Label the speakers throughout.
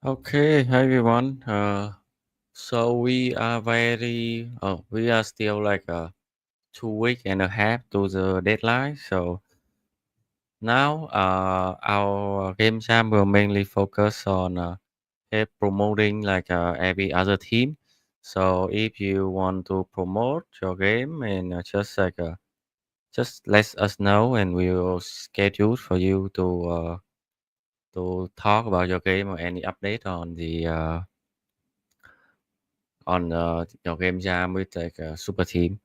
Speaker 1: Okay, hi everyone. So we are still like 2 week and a half to the deadline. So now our game jam will mainly focus on help promoting like every other team. So if you want to promote your game and just let us know and we will schedule for you to talk about your game or any update on the on your game jam with like a super team.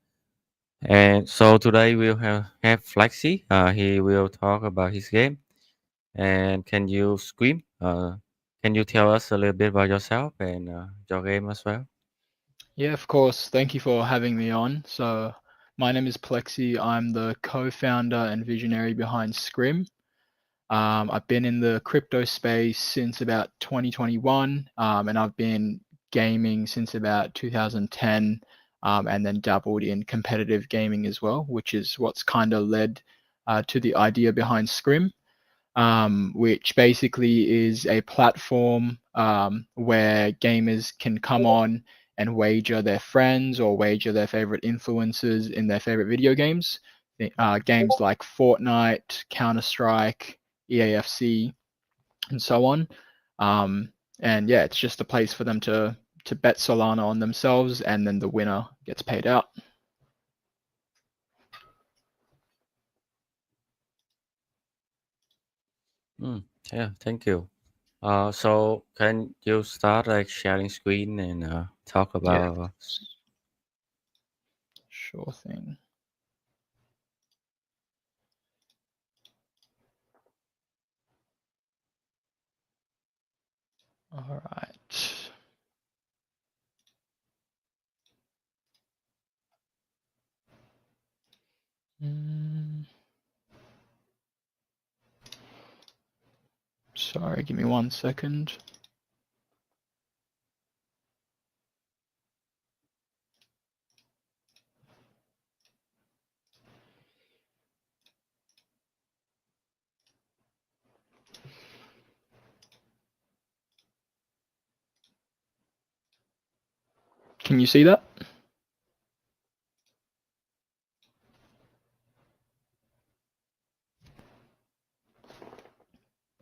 Speaker 1: And so today we'll have Flexi. He will talk about his game. And can you scream? Can you tell us a little bit about yourself and your game as well?
Speaker 2: Yeah, of course. Thank you for having me on. So, my name is Plexi. I'm the co-founder and visionary behind Scrim. I've been in the crypto space since about 2021, and I've been gaming since about 2010, and then dabbled in competitive gaming as well, which is what's kind of led to the idea behind Scrim, which basically is a platform where gamers can come on and wager their friends or wager their favorite influencers in their favorite video games. Games like Fortnite, Counter Strike, EAFC, and so on. Um, and yeah, it's just a place for them to bet Solana on themselves, and then the winner gets paid out.
Speaker 1: Mm, yeah, thank you. So can you start like sharing screen and talk
Speaker 2: Yeah,
Speaker 1: about?
Speaker 2: sure thing. All right. Mm, Sorry, give me 1 second. Can you see that?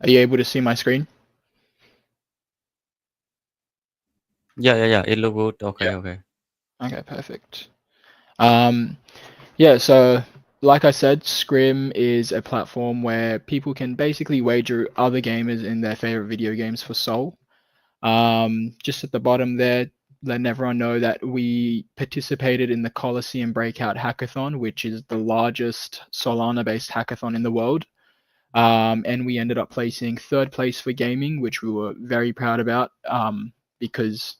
Speaker 2: Are you able to see my screen?
Speaker 1: Yeah. It look good.
Speaker 2: Yeah.
Speaker 1: Okay.
Speaker 2: Okay, perfect. Um, yeah, so like I said, Scrim is a platform where people can basically wager other gamers in their favorite video games for Sol. Just at the bottom there, letting everyone know that we participated in the Coliseum Breakout Hackathon, which is the largest Solana-based hackathon in the world. And we ended up placing third place for gaming, which we were very proud about, because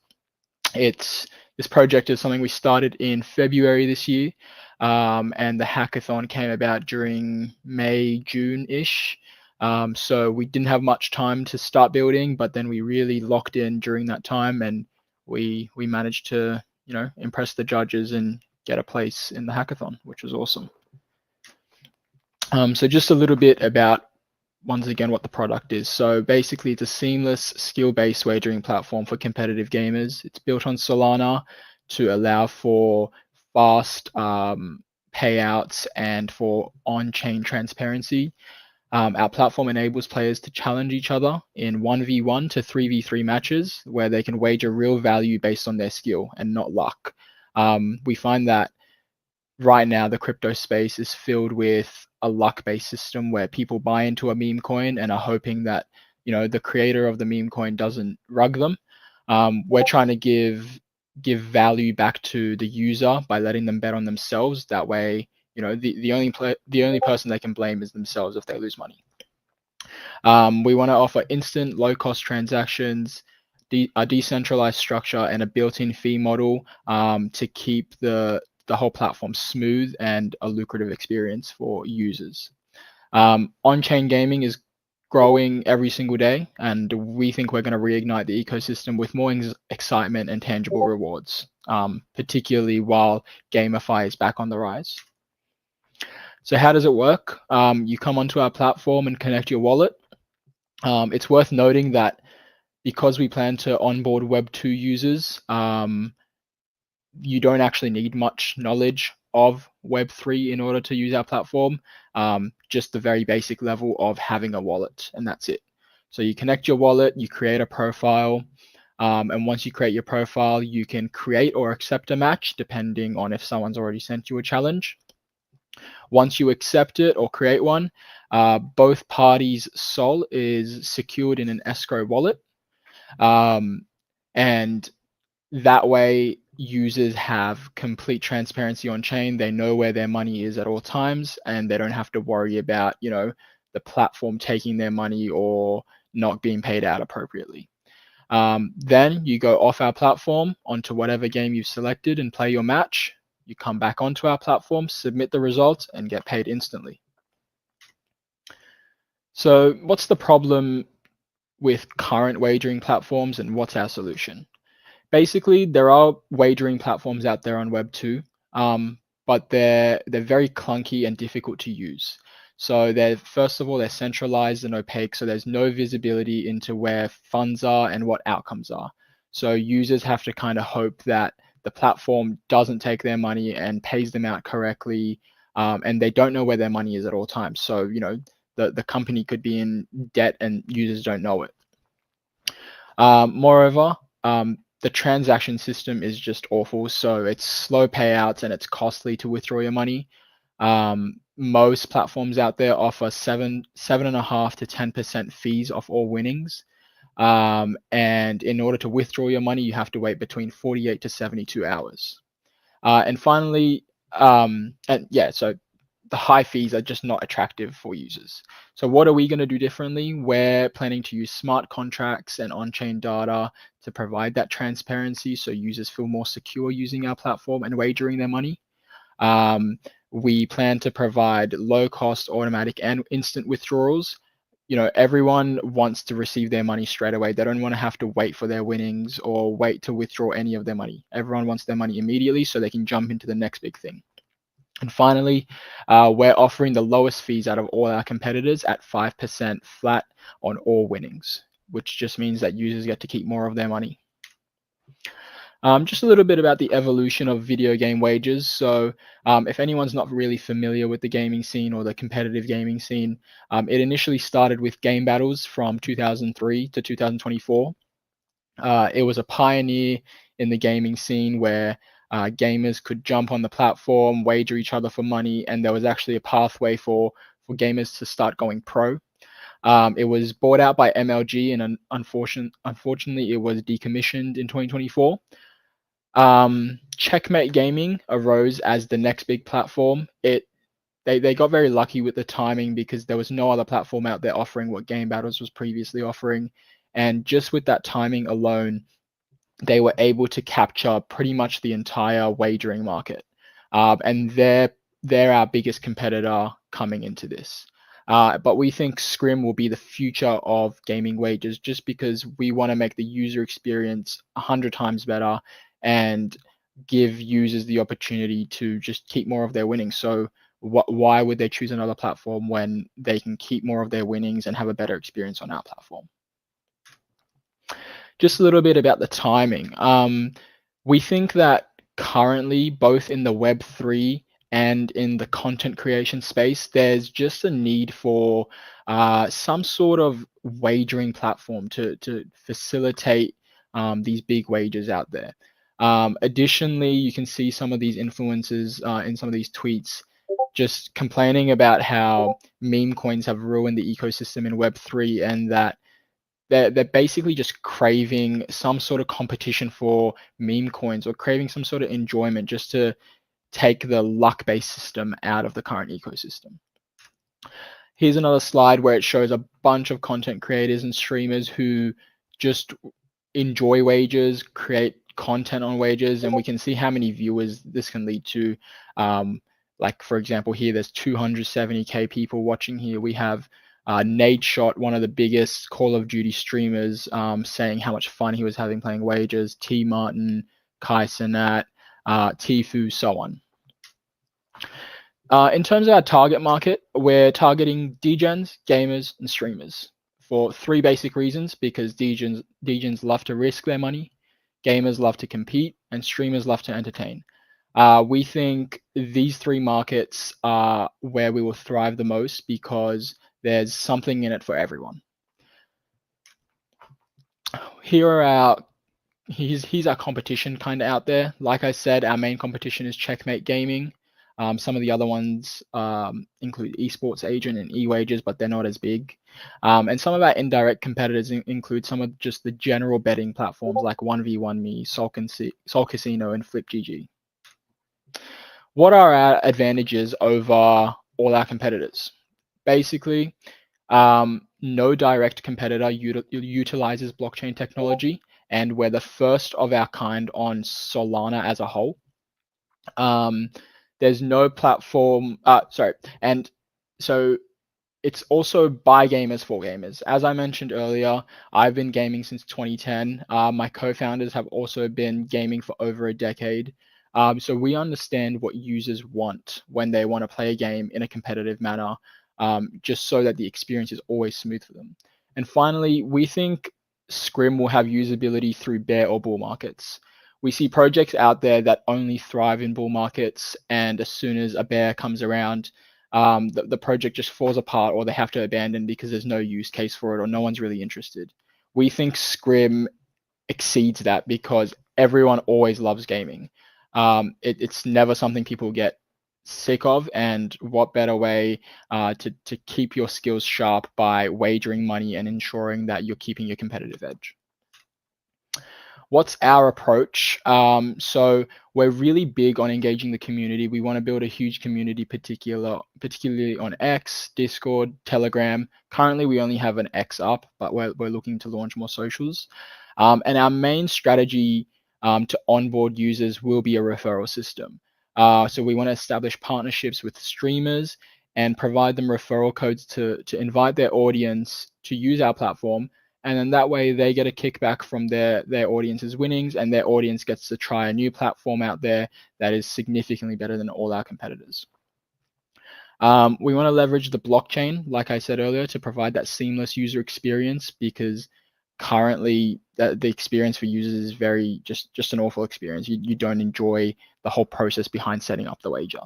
Speaker 2: it's this project is something we started in February this year, and the hackathon came about during May, June-ish. So we didn't have much time to start building, but then we really locked in during that time, and we managed to impress the judges and get a place in the hackathon, which was awesome. So just a little bit about once again what the product is. So basically, it's a seamless skill-based wagering platform for competitive gamers. It's built on Solana to allow for fast payouts and for on-chain transparency. Our platform enables players to challenge each other in 1v1 to 3v3 matches where they can wager real value based on their skill and not luck. We find that right now the crypto space is filled with a luck-based system where people buy into a meme coin and are hoping that the creator of the meme coin doesn't rug them. We're trying to give value back to the user by letting them bet on themselves. That way, the only person they can blame is themselves if they lose money. We want to offer instant, low-cost transactions, a decentralized structure, and a built-in fee model to keep the whole platform smooth and a lucrative experience for users. On-chain gaming is growing every single day, and we think we're going to reignite the ecosystem with more excitement and tangible rewards, particularly while GameFi is back on the rise. So how does it work? You come onto our platform and connect your wallet. It's worth noting that because we plan to onboard Web 2 users, you don't actually need much knowledge of Web 3 in order to use our platform, just the very basic level of having a wallet, and that's it. So you connect your wallet, you create a profile, and once you create your profile, you can create or accept a match depending on if someone's already sent you a challenge. Once you accept it or create one, both parties' SOL is secured in an escrow wallet. And that way, users have complete transparency on chain. They know where their money is at all times, and they don't have to worry about, the platform taking their money or not being paid out appropriately. Then you go off our platform onto whatever game you've selected and play your match. You come back onto our platform, submit the results, and get paid instantly. So what's the problem with current wagering platforms, and what's our solution? Basically, there are wagering platforms out there on Web 2, but they're very clunky and difficult to use. So first of all, they're centralized and opaque, so there's no visibility into where funds are and what outcomes are. So users have to kind of hope that the platform doesn't take their money and pays them out correctly, and they don't know where their money is at all times. So, the company could be in debt and users don't know it. Moreover, the transaction system is just awful. So it's slow payouts and it's costly to withdraw your money. Most platforms out there offer 7.5% to 10% fees off all winnings. And in order to withdraw your money, you have to wait between 48 to 72 hours. And finally, so the high fees are just not attractive for users. So what are we going to do differently? We're planning to use smart contracts and on-chain data to provide that transparency so users feel more secure using our platform and wagering their money. We plan to provide low-cost, automatic, and instant withdrawals. Everyone wants to receive their money straight away. They don't want to have to wait for their winnings or wait to withdraw any of their money. Everyone wants their money immediately so they can jump into the next big thing. And finally, we're offering the lowest fees out of all our competitors at 5% flat on all winnings, which just means that users get to keep more of their money. Just a little bit about the evolution of video game wagers. So if anyone's not really familiar with the gaming scene or the competitive gaming scene, it initially started with game battles from 2003 to 2024. It was a pioneer in the gaming scene where gamers could jump on the platform, wager each other for money, and there was actually a pathway for gamers to start going pro. It was bought out by MLG, and unfortunately, it was decommissioned in 2024. Checkmate Gaming arose as the next big platform. They got very lucky with the timing because there was no other platform out there offering what Game Battles was previously offering. And just with that timing alone, they were able to capture pretty much the entire wagering market. And they're our biggest competitor coming into this. But we think Scrim will be the future of gaming wagers just because we want to make the user experience 100 times better and give users the opportunity to just keep more of their winnings. So why would they choose another platform when they can keep more of their winnings and have a better experience on our platform? Just a little bit about the timing. We think that currently, both in the Web3 and in the content creation space, there's just a need for some sort of wagering platform to facilitate these big wagers out there. Additionally, you can see some of these influencers in some of these tweets just complaining about how meme coins have ruined the ecosystem in Web3 and that they're basically just craving some sort of competition for meme coins or craving some sort of enjoyment just to take the luck-based system out of the current ecosystem. Here's another slide where it shows a bunch of content creators and streamers who just enjoy wagers, create content on wagers, and we can see how many viewers this can lead to. Like, for example, here there's 270k people watching here. We have Nade Shot, one of the biggest Call of Duty streamers, saying how much fun he was having playing wagers, T Martin, Kai Cenat, Tfue, so on. In terms of our target market, we're targeting degens, gamers, and streamers. for three basic reasons: because DJs love to risk their money, gamers love to compete, and streamers love to entertain. We think these three markets are where we will thrive the most because there's something in it for everyone. Here are our here's our competition kind of out there. Like I said, our main competition is Checkmate Gaming. Some of the other ones include Esports Agent and eWagers, but they're not as big. And some of our indirect competitors include some of just the general betting platforms like 1v1me, Sol Casino, and FlipGG. What are our advantages over all our competitors? Basically, no direct competitor utilizes blockchain technology, and we're the first of our kind on Solana as a whole. There's no platform, and so it's also by gamers for gamers. As I mentioned earlier, I've been gaming since 2010. My co-founders have also been gaming for over a decade. So we understand what users want when they want to play a game in a competitive manner, just so that the experience is always smooth for them. And finally, we think Scrim will have usability through bear or bull markets. We see projects out there that only thrive in bull markets, and as soon as a bear comes around, the project just falls apart, or they have to abandon because there's no use case for it, or no one's really interested. We think Scrim exceeds that because everyone always loves gaming. It's never something people get sick of, and what better way to keep your skills sharp by wagering money and ensuring that you're keeping your competitive edge. What's our approach? So we're really big on engaging the community. We want to build a huge community, particularly on X, Discord, Telegram. Currently, we only have an X up, but we're looking to launch more socials. And our main strategy to onboard users will be a referral system. So we want to establish partnerships with streamers and provide them referral codes to invite their audience to use our platform. And then that way they get a kickback from their audience's winnings, and their audience gets to try a new platform out there that is significantly better than all our competitors. We want to leverage the blockchain, like I said earlier, to provide that seamless user experience, because currently the experience for users is very just an awful experience. You don't enjoy the whole process behind setting up the wager.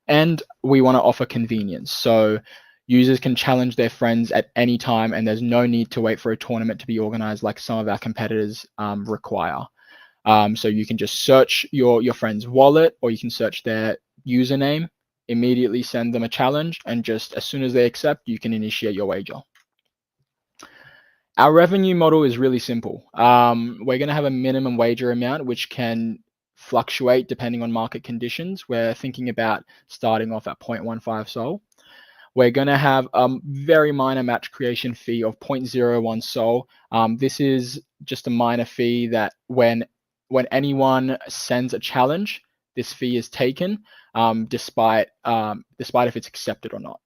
Speaker 2: And we want to offer convenience. So users can challenge their friends at any time, and there's no need to wait for a tournament to be organized like some of our competitors require. So you can just search your friend's wallet, or you can search their username, immediately send them a challenge, and just as soon as they accept, you can initiate your wager. Our revenue model is really simple. We're going to have a minimum wager amount, which can fluctuate depending on market conditions. We're thinking about starting off at 0.15 Sol. We're going to have a very minor match creation fee of 0.01 Sol. This is just a minor fee that when anyone sends a challenge, this fee is taken, despite if it's accepted or not.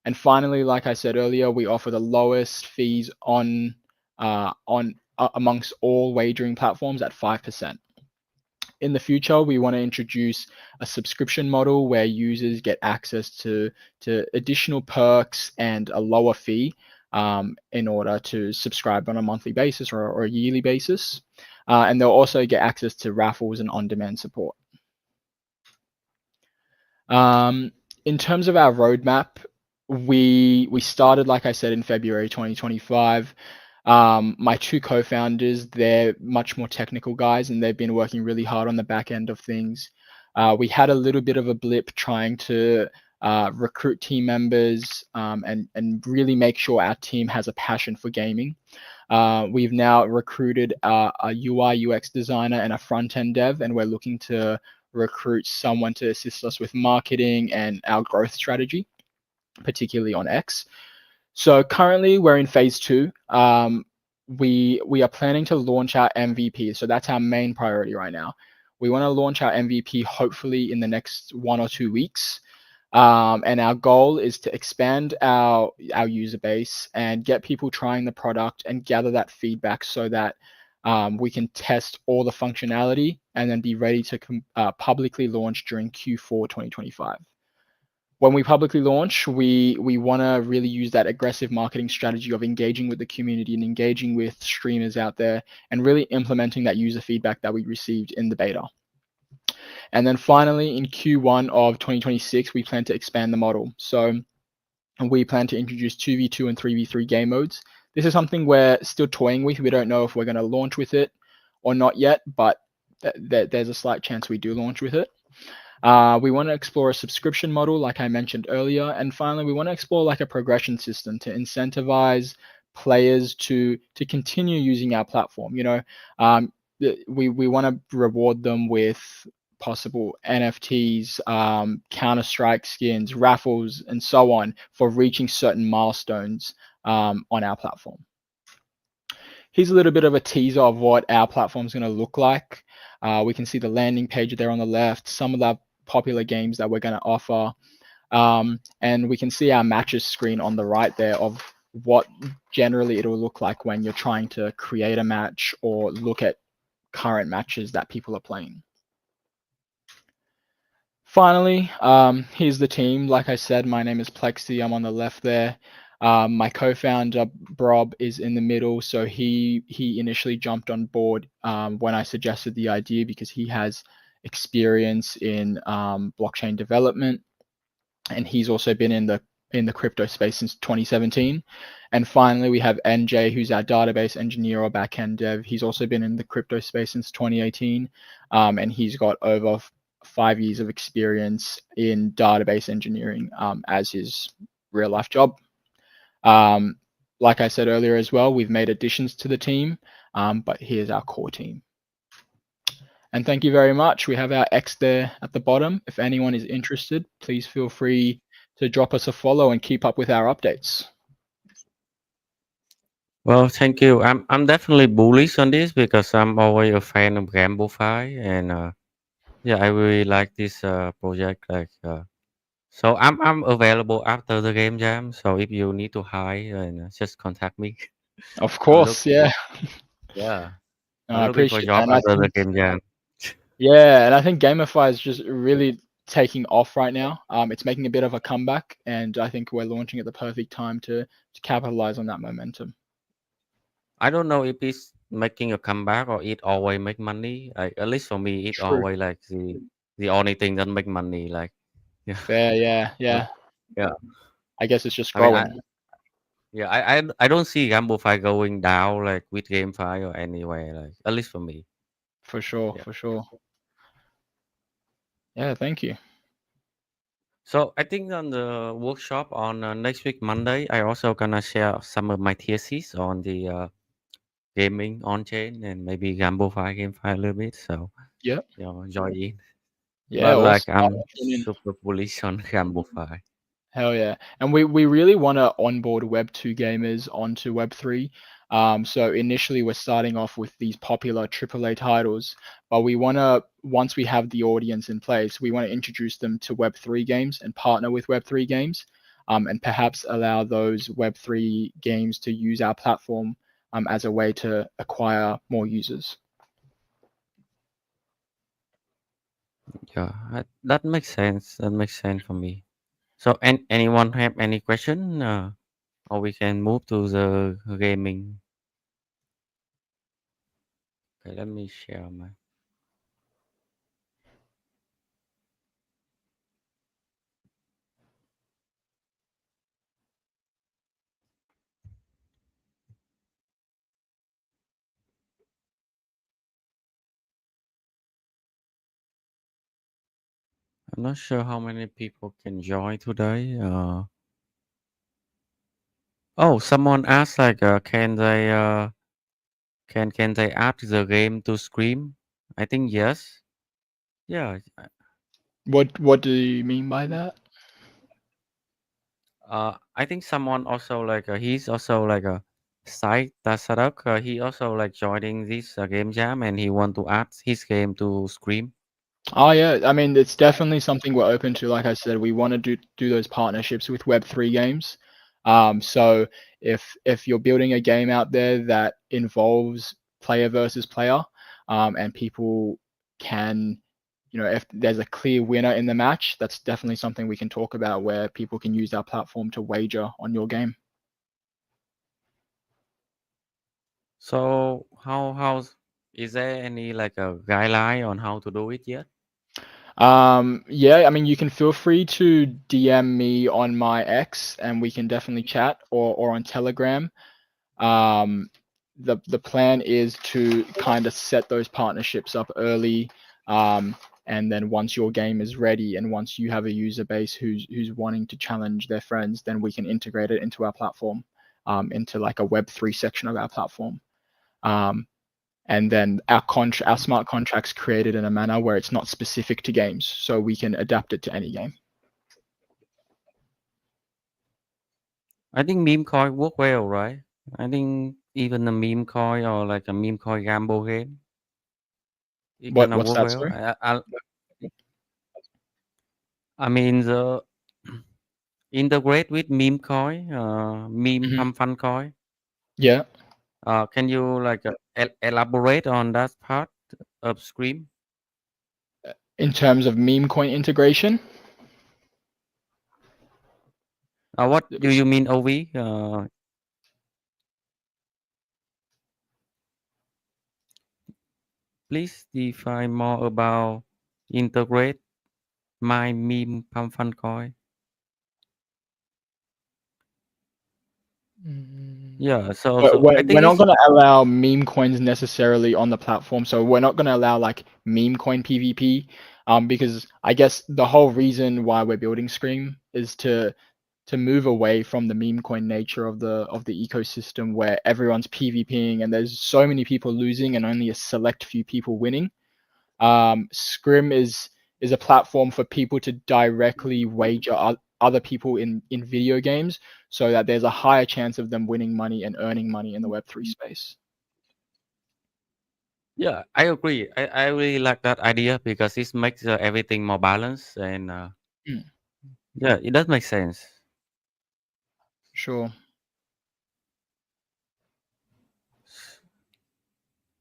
Speaker 2: And finally, like I said earlier, we offer the lowest fees on amongst all wagering platforms at 5%. In the future, we want to introduce a subscription model where users get access to additional perks and a lower fee in order to subscribe on a monthly basis or a yearly basis. And they'll also get access to raffles and on-demand support. In terms of our roadmap, we started, like I said, in February 2025. My two co-founders, they're much more technical guys, and they've been working really hard on the back end of things. We had a little bit of a blip trying to recruit team members and really make sure our team has a passion for gaming. We've now recruited a UI UX designer and a front-end dev, and we're looking to recruit someone to assist us with marketing and our growth strategy, particularly on X. So currently we're in phase 2. We are planning to launch our MVP. So that's our main priority right now. We want to launch our MVP hopefully in the next 1 or 2 weeks. And our goal is to expand our user base and get people trying the product and gather that feedback so that we can test all the functionality and then be ready to publicly launch during Q4 2025. when we publicly launch, we want to really use that aggressive marketing strategy of engaging with the community and engaging with streamers out there and really implementing that user feedback that we received in the beta. And then finally, in Q1 of 2026, we plan to expand the model. So we plan to introduce 2v2 and 3v3 game modes. This is something we're still toying with. We don't know if we're going to launch with it or not yet, but there's a slight chance we do launch with it. We want to explore a subscription model, like I mentioned earlier. And finally, we want to explore like a progression system to incentivize players to continue using our platform. We want to reward them with possible NFTs, Counter-Strike skins, raffles, and so on for reaching certain milestones on our platform. Here's a little bit of a teaser of what our platform is going to look like. We can see the landing page there on the left, some of the popular games that we're going to offer, and we can see our matches screen on the right there of what generally it'll look like when you're trying to create a match or look at current matches that people are playing. Finally, here's the team. Like I said, my name is Plexi. I'm on the left there. My co-founder Brob is in the middle. So he initially jumped on board when I suggested the idea because he has experience in blockchain development, and he's also been in the crypto space since 2017. And finally, we have NJ, who's our database engineer or backend dev. He's also been in the crypto space since 2018, and he's got over 5 years of experience in database engineering as his real life job. Like I said earlier as well, we've made additions to the team, but here's our core team. And thank you very much. We have our X there at the bottom. If anyone is interested, please feel free to drop us a follow and keep up with our updates.
Speaker 1: Well, thank you. I'm definitely bullish on this because I'm always a fan of Gamblify, and yeah, I really like this project. So I'm available after the game jam. So if you need to hire, and just contact me.
Speaker 2: Of
Speaker 1: I'm look,
Speaker 2: course, yeah.
Speaker 1: yeah, I'm
Speaker 2: I
Speaker 1: looking for a
Speaker 2: appreciate that.
Speaker 1: job
Speaker 2: And I
Speaker 1: after the
Speaker 2: think,
Speaker 1: game jam.
Speaker 2: yeah, and I think Gamify is just really taking off right now. It's making a bit of a comeback, and I think we're launching at the perfect time to capitalize on that momentum.
Speaker 1: I don't know if it's making a comeback or it always make money. Like at least for me, it
Speaker 2: True.
Speaker 1: always like the only thing that make money. Like yeah,
Speaker 2: Fair, yeah,
Speaker 1: uh,
Speaker 2: yeah.
Speaker 1: yeah.
Speaker 2: I guess it's just
Speaker 1: I mean,
Speaker 2: growing.
Speaker 1: yeah, I don't see Gamblify going down like with GameFi or anywhere. Like at least for me.
Speaker 2: For sure,
Speaker 1: Yeah.
Speaker 2: for sure. Yeah, thank you.
Speaker 1: So I think on the workshop on next week Monday, I also gonna share some of my thesis on the gaming on chain and maybe Gamblify GameFi a little bit. So
Speaker 2: Yeah,
Speaker 1: join in.
Speaker 2: yeah,
Speaker 1: But like
Speaker 2: awesome.
Speaker 1: I'm
Speaker 2: I'll tune in.
Speaker 1: super bullish on Gamblify.
Speaker 2: Hell yeah. And we really want to onboard Web2 gamers onto Web3. So initially we're starting off with these popular AAA titles, but we want to, once we have the audience in place, we want to introduce them to Web3 games and partner with Web3 games, and perhaps allow those Web3 games to use our platform as a way to acquire more users.
Speaker 1: Yeah, that makes sense. That makes sense for me. So, anyone have any question, or we can move to the gaming? Okay, let me share my. I'm not sure how many people can join today. Oh, someone asked like, can they add the game to Scream? I think yes. Yeah.
Speaker 2: What do you mean by that?
Speaker 1: I think someone also like he's also like a site that set up. He also like joining this game jam and he want to add his game to Scream.
Speaker 2: Oh yeah, I mean it's definitely something we're open to. Like I said, we want to do those partnerships with Web3 games. So if you're building a game out there that involves player versus player, and people can if there's a clear winner in the match, that's definitely something we can talk about where people can use our platform to wager on your game.
Speaker 1: So how is there any like a guideline on how to do it yet?
Speaker 2: Yeah, I mean, you can feel free to DM me on my X and we can definitely chat, or on Telegram. Um, the plan is to kind of set those partnerships up early, and then once your game is ready and once you have a user base who's wanting to challenge their friends, then we can integrate it into our platform, into like a Web3 section of our platform. Um, and then our smart contracts created in a manner where it's not specific to games, so we can adapt it to any game.
Speaker 1: I think meme coin work well, right? I think even a meme coin or like a meme coin gamble game, it kind of
Speaker 2: What's
Speaker 1: work
Speaker 2: that,
Speaker 1: well.
Speaker 2: sorry?
Speaker 1: I mean the integrate with meme coin, meme
Speaker 2: Hmm.
Speaker 1: pump fun coin.
Speaker 2: Yeah.
Speaker 1: Can you like elaborate on that part of Scream?
Speaker 2: In terms of meme coin integration.
Speaker 1: What do you mean, OV? Please define more about integrate my meme pump fun coin.
Speaker 2: Mm.
Speaker 1: Yeah, so
Speaker 2: But
Speaker 1: so
Speaker 2: we're,
Speaker 1: I think
Speaker 2: we're not
Speaker 1: it's
Speaker 2: going to allow meme coins necessarily on the platform. So we're not going to allow like meme coin PvP, because I guess the whole reason why we're building Scream is to move away from the meme coin nature of the ecosystem where everyone's PvPing and there's so many people losing and only a select few people winning. Scrim is a platform for people to directly wager other people in video games, so that there's a higher chance of them winning money and earning money in the Web3 space.
Speaker 1: yeah, I agree. I really like that idea because it makes everything more balanced and
Speaker 2: Mm,
Speaker 1: yeah, it does make sense.
Speaker 2: sure.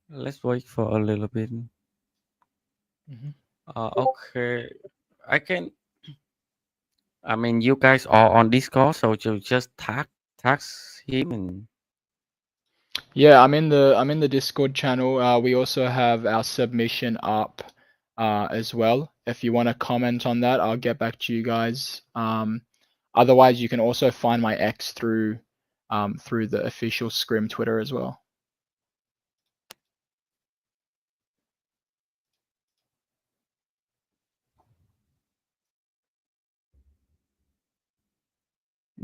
Speaker 1: Let's wait for a little bit.
Speaker 2: Hmm.
Speaker 1: Okay, I can. I mean, you guys are on Discord, so you just tag him and
Speaker 2: Yeah, I'm in the Discord channel. We also have our submission up, as well. If you want to comment on that, I'll get back to you guys. Otherwise, you can also find my X through the official Scrim Twitter as well.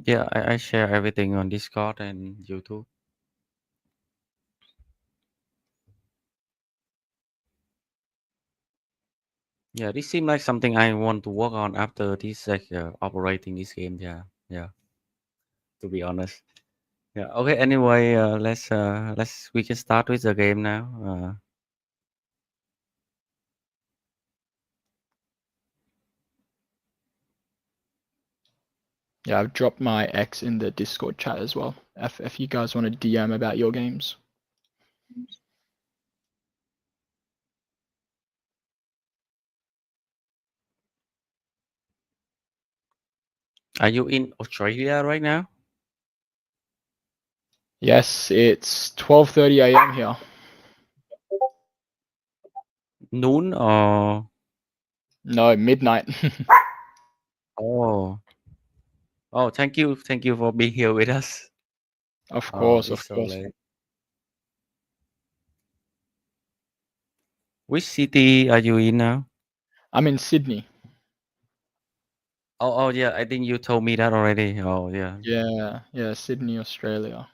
Speaker 1: yeah, I share everything on Discord and YouTube. Yeah, this seems like something I want to work on after this like operating this game. Yeah, yeah. To be honest. Yeah. Okay. Anyway, let's we can start with the game now.
Speaker 2: Yeah, I've dropped my X in the Discord chat as well. If you guys want to DM about your games.
Speaker 1: Are you in Australia right now?
Speaker 2: Yes, it's 12:30 a.m. here.
Speaker 1: Noon or
Speaker 2: No, midnight.
Speaker 1: oh thank you for being here with us.
Speaker 2: Of
Speaker 1: Oh,
Speaker 2: course,
Speaker 1: it's
Speaker 2: of
Speaker 1: so
Speaker 2: course.
Speaker 1: late. Which city are you in now?
Speaker 2: I'm in Sydney.
Speaker 1: Oh yeah, I think you told me that already. Oh yeah.
Speaker 2: Yeah, yeah, Sydney, Australia.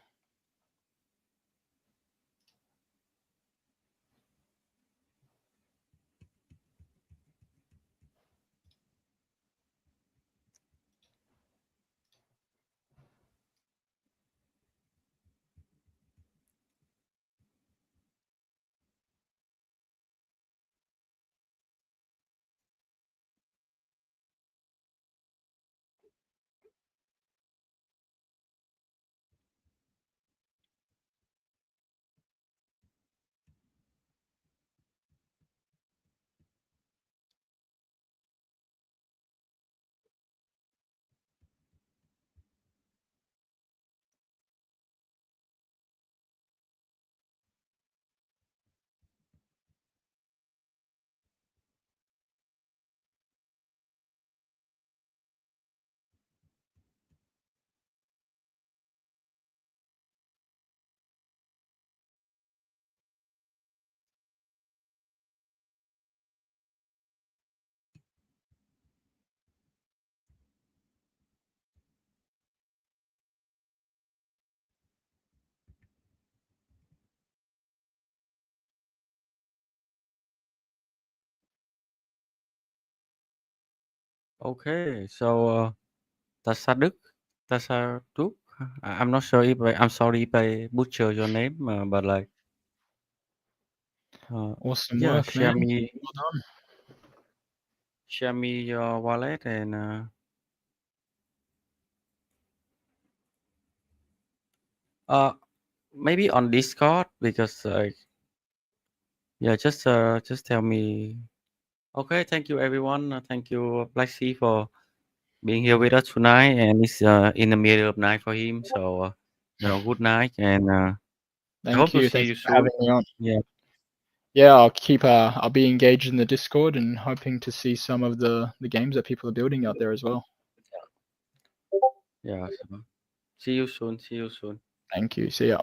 Speaker 1: Okay, so Tasaduk, Tasaduk. I'm not sure if I'm sorry if I butcher your name, but like,
Speaker 2: Awesome
Speaker 1: yeah,
Speaker 2: work, man. Well done.
Speaker 1: share me your wallet and uh, maybe on Discord because yeah, just tell me. Okay, thank you everyone. Thank you, Lexi, for being here with us tonight. And it's in the middle of night for him, so good night, and I hope
Speaker 2: Thank
Speaker 1: to
Speaker 2: you.
Speaker 1: see
Speaker 2: Thank
Speaker 1: you
Speaker 2: you for
Speaker 1: soon.
Speaker 2: having me on.
Speaker 1: Yeah,
Speaker 2: Yeah, I'll be engaged in the Discord and hoping to see some of the games that people are building out there as well.
Speaker 1: yeah. So see you soon. See you soon.
Speaker 2: Thank you. See ya.